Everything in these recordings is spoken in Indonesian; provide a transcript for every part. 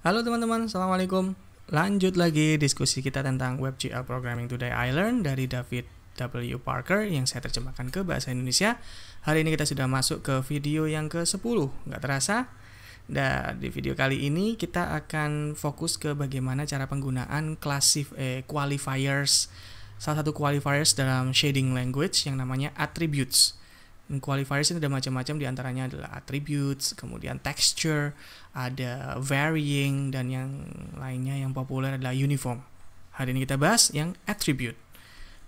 Halo teman-teman, Assalamualaikum. Lanjut lagi diskusi kita tentang WebGL Programming Today I Learn dari David W. Parker yang saya terjemahkan ke bahasa Indonesia. Hari ini kita sudah masuk ke video yang ke-10, nggak terasa. Dan di video kali ini kita akan fokus ke bagaimana cara penggunaan qualifiers. Salah satu qualifiers dalam shading language yang namanya attributes. Qualifiers ini ada macam-macam, diantaranya adalah attributes, kemudian texture, ada varying, dan yang lainnya yang populer adalah uniform. Hari ini kita bahas yang attribute.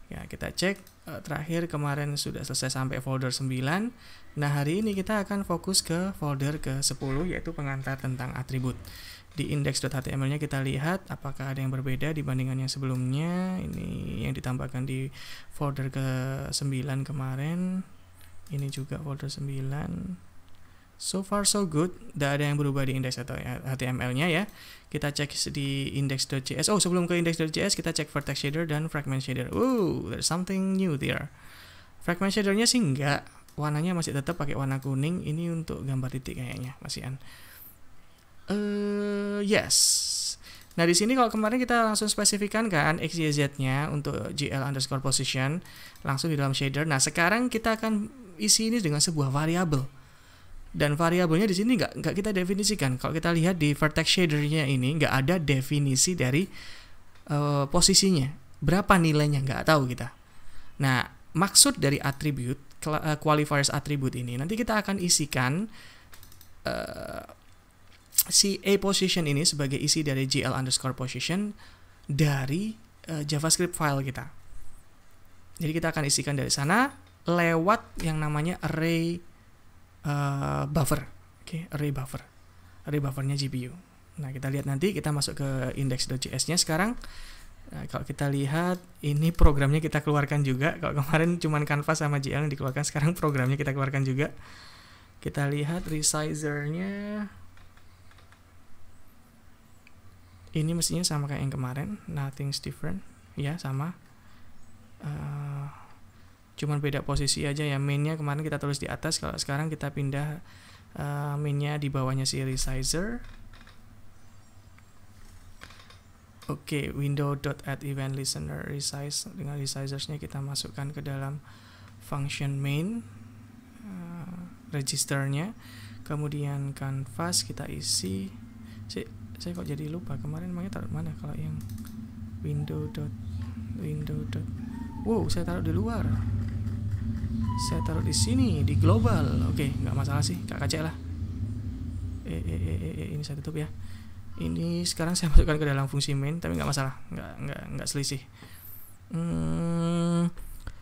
Ya, kita cek terakhir kemarin sudah selesai sampai folder 9. Nah, hari ini kita akan fokus ke folder ke-10 yaitu pengantar tentang atribut. Di index.html-nya kita lihat apakah ada yang berbeda dibandingkan yang sebelumnya. Ini yang ditambahkan di folder ke-9 kemarin. Ini juga folder 9. So far so good. Tidak ada yang berubah di index atau HTML-nya ya. Kita cek di index.js. Oh, sebelum ke index.js kita cek vertex shader dan fragment shader. There's something new there. Fragment shader-nya sih enggak. Warnanya masih tetap pakai warna kuning. Ini untuk gambar titik kayaknya, masihan. Yes. Nah, di sini kalau kemarin kita langsung spesifikkan kan XYZ-nya untuk GL_position langsung di dalam shader. Nah, sekarang kita akan isi ini dengan sebuah variabel. Dan variabelnya di sini nggak kita definisikan. Kalau kita lihat di vertex shader-nya ini nggak ada definisi dari posisinya. Berapa nilainya nggak tahu kita. Nah, maksud dari attribute qualifiers attribute ini nanti kita akan isikan si a_position ini sebagai isi dari GL_position dari JavaScript file kita. Jadi kita akan isikan dari sana lewat yang namanya array buffer. Oke, array buffer. Array buffernya GPU. Nah, kita lihat nanti, kita masuk ke index.js-nya sekarang. Nah, kalau kita lihat ini programnya kita keluarkan juga. Kalau kemarin cuma canvas sama GL yang dikeluarkan, sekarang programnya kita keluarkan juga. Kita lihat resizer-nya. Ini mestinya sama kayak yang kemarin, nothing's different, ya sama. Cuman beda posisi aja ya. Mainnya kemarin kita tulis di atas, kalau sekarang kita pindah mainnya di bawahnya si resizer. Oke, window.add_event_listener resize, dengan resizers-nya kita masukkan ke dalam function main register-nya. Kemudian canvas kita isi. Saya kok jadi lupa kemarin namanya taruh mana kalau yang window. Wow, saya taruh di luar. Saya taruh di sini di global. Oke, nggak masalah sih, Kak Kacek lah. Ini saya tutup ya. Ini sekarang saya masukkan ke dalam fungsi main, tapi nggak masalah, nggak selisih.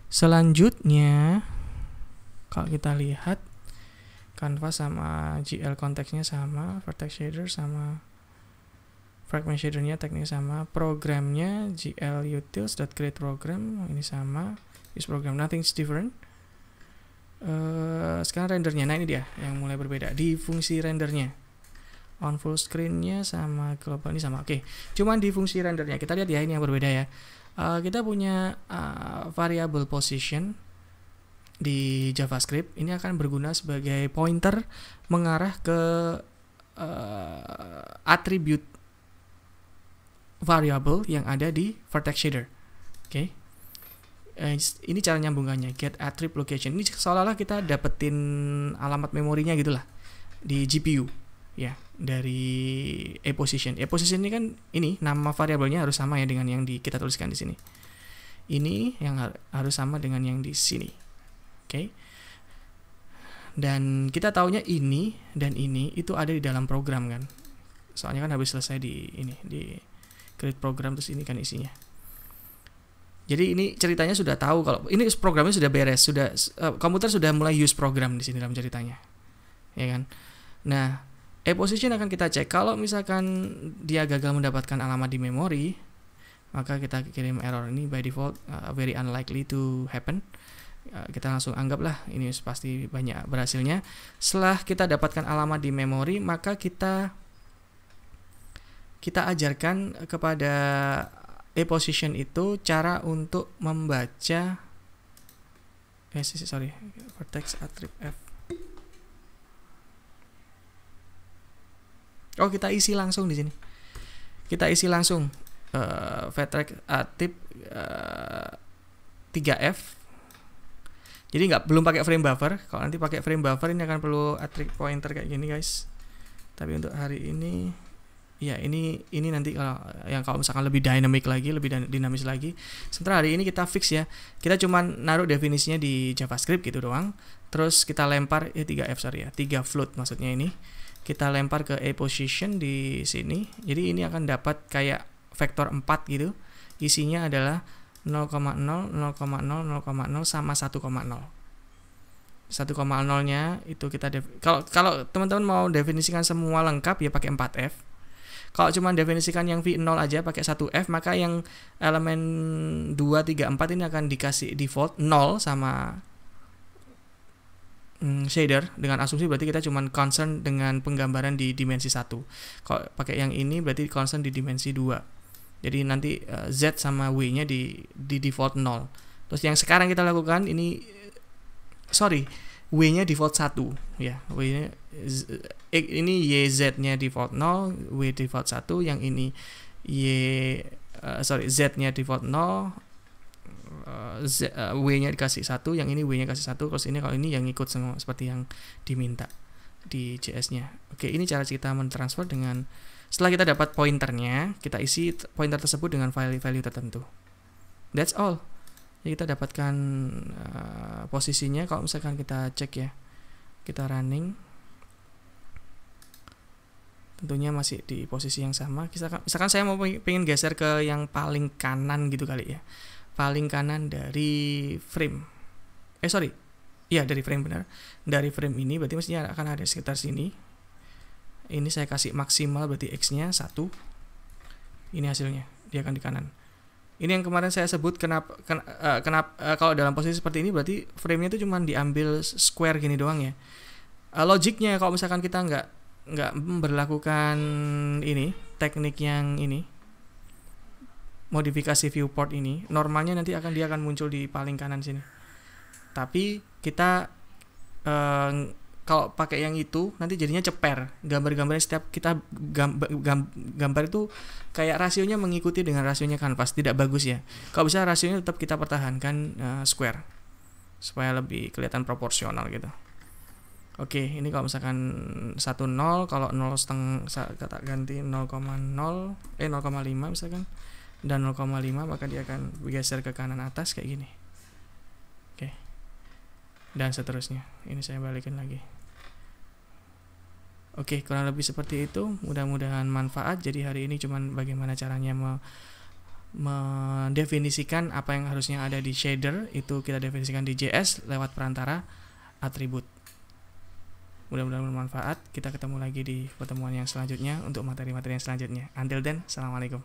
Selanjutnya, kalau kita lihat canvas sama GL konteksnya sama, vertex shader sama, fragment shader-nya tag-nya sama, programnya glutils.createProgram ini sama, use program, nothing's different. Sekarang rendernya, nah ini dia yang mulai berbeda di fungsi rendernya. On full screen-nya sama global ini sama. Oke, cuman di fungsi rendernya kita lihat ya, ini yang berbeda ya. Kita punya variable position di JavaScript. Ini akan berguna sebagai pointer mengarah ke attribute variable yang ada di vertex shader. Oke. Ini cara nyambungannya, get attribute location. Ini seolah-olah kita dapetin alamat memorinya gitulah di GPU ya, dari a_position. A_position ini kan ini nama variabelnya harus sama ya dengan yang kita tuliskan di sini. Ini yang harus sama dengan yang di sini. Oke. Dan kita taunya ini dan ini itu ada di dalam program kan. Soalnya kan habis selesai di create program, terus ini kan isinya. Jadi ini ceritanya sudah tahu kalau ini programnya sudah beres, sudah komputer sudah mulai use program di sini dalam ceritanya, ya kan. Nah, a_position akan kita cek kalau misalkan dia gagal mendapatkan alamat di memori, maka kita kirim error ini by default very unlikely to happen. Kita langsung anggaplah ini pasti banyak berhasilnya. Setelah kita dapatkan alamat di memori, maka kita ajarkan kepada a_position itu cara untuk membaca vertex attribute f. Oh, kita isi langsung di sini. kita isi langsung Vtrack tip 3F. Jadi belum pakai frame buffer. Kalau nanti pakai frame buffer ini akan perlu attribute pointer kayak gini guys. Tapi untuk hari ini ya ini nanti kalau misalkan lebih dynamic lagi, lebih dinamis lagi. Sementara hari ini kita fix ya. Kita cuman naruh definisinya di JavaScript gitu doang. Terus kita lempar 3F 3 float maksudnya ini. Kita lempar ke a-position di sini. Jadi ini akan dapat kayak vektor 4 gitu. Isinya adalah 0,0, 0,0, 0,0 sama 1,0. 1,0-nya itu kita kalau teman-teman mau definisikan semua lengkap ya pakai 4F. Kalau cuma definisikan yang V0 aja pakai 1F, maka yang elemen 2, 3, 4 ini akan dikasih default 0 sama shader, dengan asumsi berarti kita cuma concern dengan penggambaran di dimensi 1. Kalau pakai yang ini berarti concern di dimensi 2. Jadi nanti Z sama W-nya di default 0. Terus yang sekarang kita lakukan ini W-nya default 1 ya. W-nya ini YZ-nya default 0, W default 1, yang ini Z-nya default 0, W-nya dikasih 1, yang ini W-nya kasih 1, terus ini kalau ini yang ikut semua seperti yang diminta di JS-nya. Oke, ini cara kita mentransfer dengan setelah kita dapat pointernya, kita isi pointer tersebut dengan value tertentu. That's all. Jadi kita dapatkan posisinya. Kalau misalkan kita cek ya, kita running, tentunya masih di posisi yang sama. Misalkan saya mau pengen geser ke yang paling kanan gitu kali ya, paling kanan dari frame. Dari frame, benar. Dari frame ini berarti mestinya akan ada sekitar sini. Ini saya kasih maksimal berarti X-nya 1. Ini hasilnya, dia akan di kanan. Ini yang kemarin saya sebut kenapa kalau dalam posisi seperti ini berarti frame-nya itu cuma diambil square gini doang ya. Logiknya kalau misalkan kita nggak memberlakukan ini teknik yang ini, modifikasi viewport ini, normalnya nanti dia akan muncul di paling kanan sini. Tapi kita kalau pakai yang itu nanti jadinya ceper. Gambar-gambarnya setiap kita gambar itu kayak rasionya mengikuti dengan rasionya kanvas, tidak bagus ya. Kalau bisa rasionya tetap kita pertahankan square supaya lebih kelihatan proporsional gitu. Oke, ini kalau misalkan 1,0, kalau 0 setengah kita ganti 0,5 misalkan, dan 0,5 maka dia akan bergeser ke kanan atas kayak gini. Oke. Dan seterusnya. Ini saya balikin lagi. Oke, kurang lebih seperti itu. Mudah-mudahan manfaat. Jadi hari ini cuman bagaimana caranya mendefinisikan apa yang harusnya ada di shader, itu kita definisikan di JS lewat perantara atribut. Mudah-mudahan bermanfaat. Kita ketemu lagi di pertemuan yang selanjutnya untuk materi-materi yang selanjutnya. Until then, assalamualaikum.